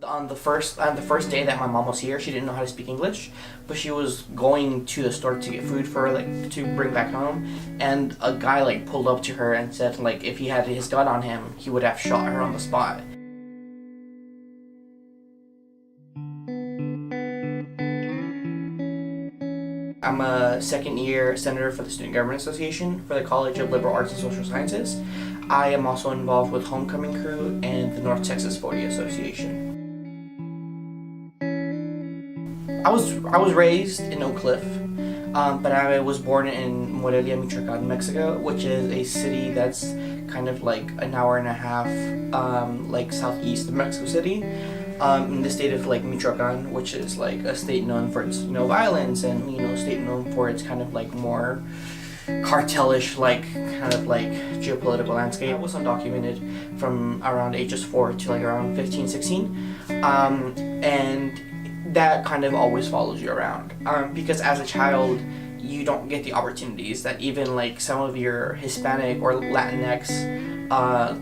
On the first day that my mom was here, she didn't know how to speak English, but she was going to the store to get food for to bring back home, and a guy pulled up to her and said if he had his gun on him, he would have shot her on the spot. I'm a second-year senator for the Student Government Association for the College of Liberal Arts and Social Sciences. I am also involved with Homecoming Crew and the North Texas Foodie Association. I was raised in Oak Cliff, but I was born in Morelia, Michoacan, Mexico, which is a city that's kind of an hour and a half southeast of Mexico City. In the state of Michoacan, which is a state known for its violence, and a state known for its kind of more cartelish geopolitical landscape. I was undocumented from around ages 4 to around 15, 16, and that kind of always follows you around, because as a child you don't get the opportunities that even some of your Hispanic or Latinx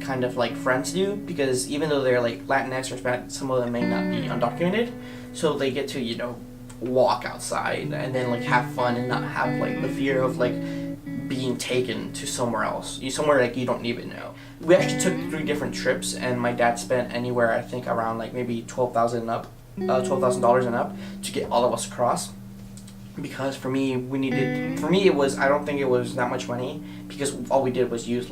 kind of friends do, because even though they're Latinx or Hispanic, some of them may not be undocumented, so they get to walk outside and then have fun and not have the fear of being taken to somewhere else, somewhere you don't even know. We actually took 3 different trips, and my dad spent anywhere I think around maybe $12,000 and up to get all of us across. Because for me it was, I don't think it was that much money, because all we did was use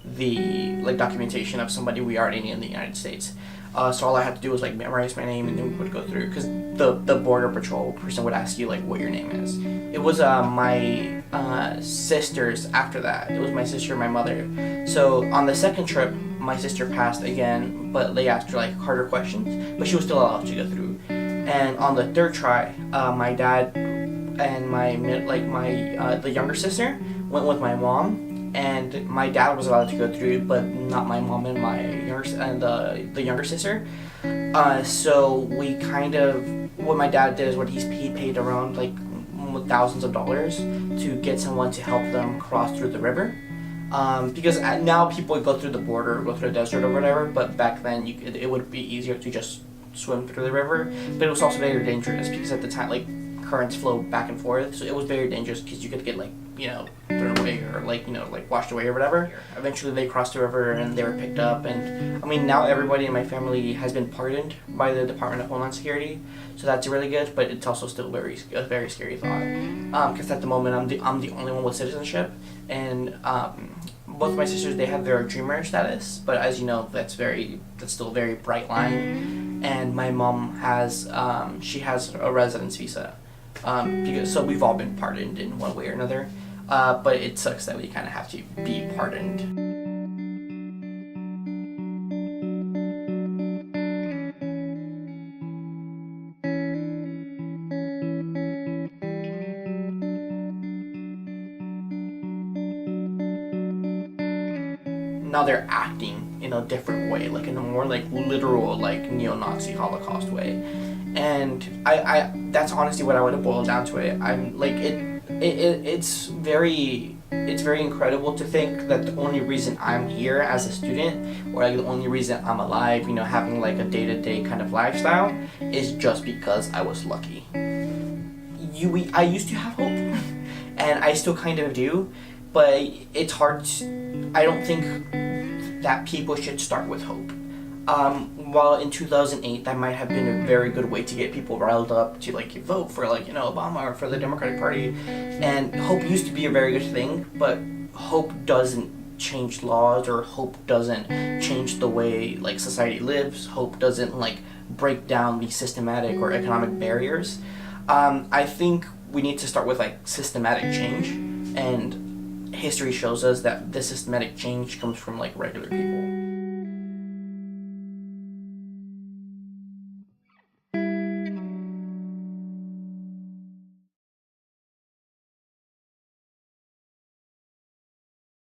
the documentation of somebody we already knew in the United States. So all I had to do was memorize my name, and then we would go through, because the border patrol person would ask you what your name is. It was my sisters after that. It was my sister and my mother. So on the second trip, my sister passed again, but they asked her harder questions, but she was still allowed to go through. And on the third try, my dad and the younger sister went with my mom, and my dad was allowed to go through, but not my mom and the younger sister. So we what my dad did is he paid around thousands of dollars to get someone to help them cross through the river. Because now people would go through the border, go through the desert or whatever, but back then it would be easier to just swim through the river. But it was also very dangerous, because at the time currents flow back and forth, so it was very dangerous, because you could get thrown away or washed away or whatever. Eventually they crossed the river and they were picked up, and now everybody in my family has been pardoned by the Department of Homeland Security, so that's really good. But it's also still a very scary thought, because at the moment I'm the only one with citizenship, and both my sisters, they have their dreamer status, but as you know, that's still a very bright line. And my mom has she has a residence visa, so we've all been pardoned in one way or another, but it sucks that we kind of have to be pardoned. Now they're acting in a different way, in a more literal neo-Nazi Holocaust way, and I that's honestly what I would have boiled down to it. It's very incredible to think that the only reason I'm here as a student, or the only reason I'm alive, having a day-to-day kind of lifestyle, is just because I was lucky. I used to have hope, and I still kind of do, but it's hard I don't think that people should start with hope. While in 2008 that might have been a very good way to get people riled up to vote for Obama or for the Democratic Party, and hope used to be a very good thing, but hope doesn't change laws, or hope doesn't change the way society lives. Hope doesn't break down the systematic or economic barriers. I think we need to start with systematic change, and history shows us that this systematic change comes from regular people.